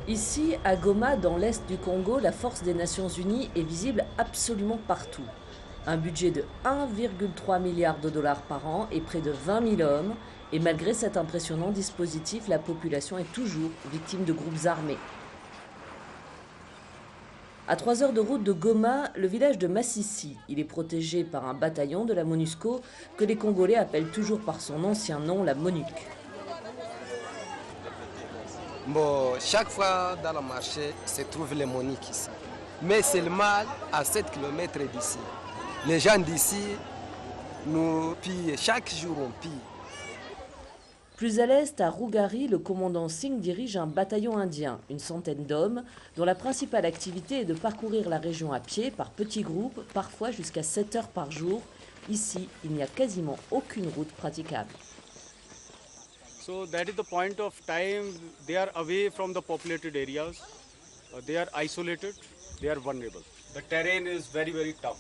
Ici, à Goma, dans l'est du Congo, la force des Nations Unies est visible absolument partout. Un budget de 1,3 milliard de dollars par an et près de 20 000 hommes. Et malgré cet impressionnant dispositif, la population est toujours victime de groupes armés. À 3 heures de route de Goma, le village de Massissi. Il est protégé par un bataillon de la MONUSCO que les Congolais appellent toujours par son ancien nom, la MONUC. Bon, chaque fois dans le marché se trouvent les MONUC ici. Mais seulement à 7 km d'ici. Les gens d'ici nous pillent, chaque jour on pille. Plus à l'est, à Rougari, le commandant Singh dirige un bataillon indien, une centaine d'hommes, dont la principale activité est de parcourir la région à pied, par petits groupes, parfois jusqu'à 7 heures par jour. Ici, il n'y a quasiment aucune route praticable. So that is the point of time they are away from the populated areas. They are isolated, they are vulnerable. The terrain is very, very tough.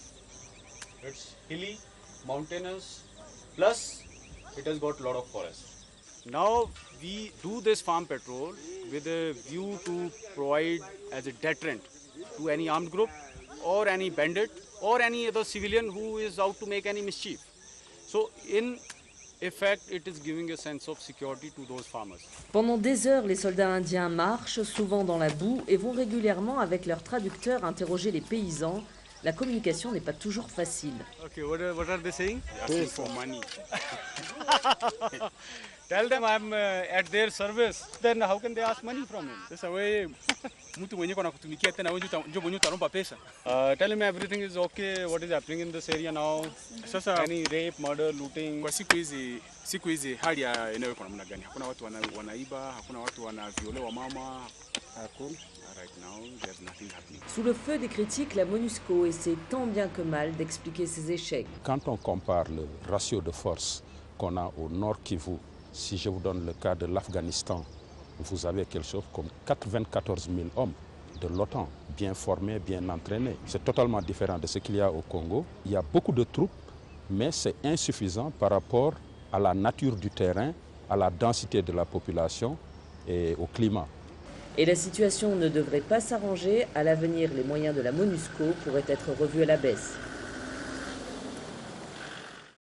It's hilly, mountainous, plus it has got a lot of forest. Now we do this farm patrol with a view to provide as a deterrent to any armed group or any bandit or any other civilian who is out to make any mischief. So in effect, it is giving a sense of security to those farmers. Pendant des heures, les soldats indiens marchent, souvent dans la boue, et vont régulièrement avec leurs traducteurs interroger les paysans. La communication n'est pas toujours facile. Okay, what are they saying? Asking for money. Tell them I'm at their service. Then how can they ask money from him? Sasa wewe mtu mwenyewe kwa kutumikia tena wewe ndio mwenyewe utaromba pesa. Tell him everything is okay. What is happening in this area now? Sasa Any rape, murder, looting? kwa siku hizi hali ya eneo iko namna gani? Hakuna watu wanaiba, hakuna watu wanaviolewa mama. Hakuna. Right now there's nothing happening. Sous le feu des critiques, la MONUSCO essaie tant bien que mal d'expliquer ses échecs. Quand on compare le ratio de force qu'on a au Nord Kivu, si je vous donne le cas de l'Afghanistan, vous avez quelque chose comme 94 000 hommes de l'OTAN, bien formés, bien entraînés. C'est totalement différent de ce qu'il y a au Congo. Il y a beaucoup de troupes, mais c'est insuffisant par rapport à la nature du terrain, à la densité de la population et au climat. Et la situation ne devrait pas s'arranger. À l'avenir, les moyens de la MONUSCO pourraient être revus à la baisse.